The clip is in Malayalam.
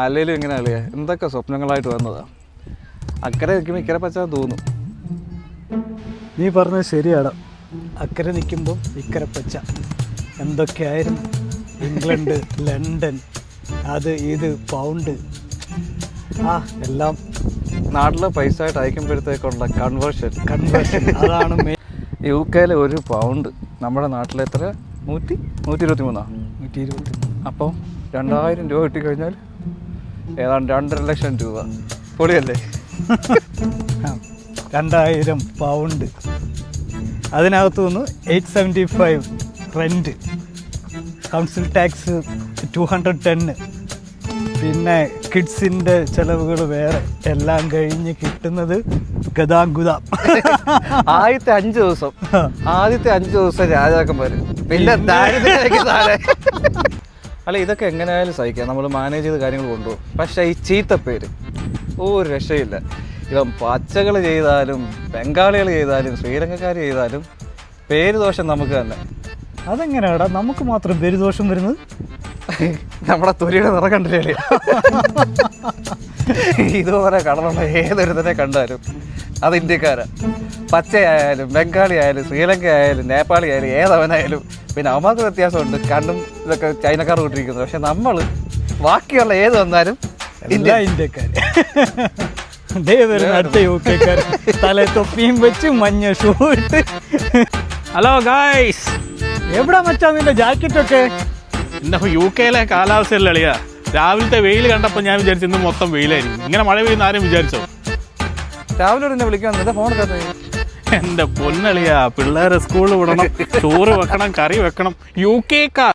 അല്ലെങ്കിലും ഇങ്ങനെ അളിയാ എന്തൊക്കെ സ്വപ്നങ്ങളായിട്ട് വന്നതാ. അക്കരെ നിൽക്കുമ്പോൾ ഇക്കരെ പച്ച തോന്നും. നീ പറഞ്ഞത് ശരിയാണ്. അക്കരെ നിൽക്കുമ്പം ഇക്കരെ പച്ച. എന്തൊക്കെയായിരുന്നു ഇംഗ്ലണ്ട്, ലണ്ടൻ, അത് ഇത് പൗണ്ട്, എല്ലാം നാട്ടിലെ പൈസ ആയിട്ട് അയക്കുമ്പോഴത്തേക്കുള്ള കൺവേർഷൻ അതാണ് മെയിൻ. UK-ലെ ഒരു പൗണ്ട് നമ്മുടെ നാട്ടിലെ എത്ര? 123. അപ്പോൾ 2000 രൂപ കിട്ടിക്കഴിഞ്ഞാൽ ഏതാണ്ട് 2.5 ലക്ഷം രൂപ. പൊളിയല്ലേ? 2000 പൗണ്ട്. അതിനകത്തു നിന്ന് 875 റെൻറ്റ്, കൗൺസിൽ ടാക്സ് 210, പിന്നെ കിഡ്സിൻ്റെ ചിലവുകൾ വേറെ, എല്ലാം കഴിഞ്ഞ് കിട്ടുന്നത് ഗതാഗുതം. ആദ്യത്തെ 5 ദിവസം രാജാക്കന്മാർ, പിന്നെ അല്ല ഇതൊക്കെ എങ്ങനെയായാലും സഹിക്കാം, നമ്മൾ മാനേജ് ചെയ്ത് കാര്യങ്ങൾ കൊണ്ടുപോകും. പക്ഷേ ഈ ചീത്തപ്പേര് ഒരു രക്ഷയില്ല. ഇപ്പം പച്ചകൾ ചെയ്താലും ബംഗാളികൾ ചെയ്താലും ശ്രീലങ്കക്കാർ ചെയ്താലും പേര് ദോഷം നമുക്ക് തന്നെ. അതെങ്ങനെയാടാ നമുക്ക് മാത്രം പേരുദോഷം വരുന്നത്? നമ്മുടെ തൊലിയുടെ നിറം കണ്ടില്ലേ? ഇതുപോലെ കളറുള്ള ഏതൊരുത്തനെ കണ്ടാലും അത് ഇന്ത്യക്കാരാ. പച്ചയായാലും ബംഗാളി ആയാലും ശ്രീലങ്ക ആയാലും നേപ്പാളി ആയാലും ഏതവനായാലും. പിന്നെ അവന്മാർക്ക് വ്യത്യാസമുണ്ട്, കണ്ണും ഇതൊക്കെ ചൈനക്കാർ വിട്ടിരിക്കുന്നത്. പക്ഷെ നമ്മൾ ബാക്കിയുള്ള ഏത് വന്നാലും ഇന്ത്യക്കാർ. അടുത്ത UK-ക്കാർ തല തൊപ്പിയും വെച്ച് മഞ്ഞ ഷൂ ഇട്ട്. ഹലോ ഗായ്സ്, എവിടാ മച്ചാ നിന്റെ ജാക്കറ്റൊക്കെ? എൻ്റെ UK-ലെ കാലാവസ്ഥയല്ലേ അളിയാ. രാവിലത്തെ വെയിൽ കണ്ടപ്പോൾ ഞാൻ വിചാരിച്ചു ഇന്ന് മൊത്തം വെയിലായിരിക്കും. ഇങ്ങനെ മഴ പെയ്യുന്ന ആരും വിചാരിച്ചോ? രാവിലെ എന്നെ വിളിക്കാൻ നിന്റെ ഫോൺ എടുക്കാൻ. എൻ്റെ പൊന്നളിയാ, പിള്ളേരെ സ്കൂളിൽ വിടണം, ചോറ് വെക്കണം, കറി വെക്കണം. UK-ക്കാർ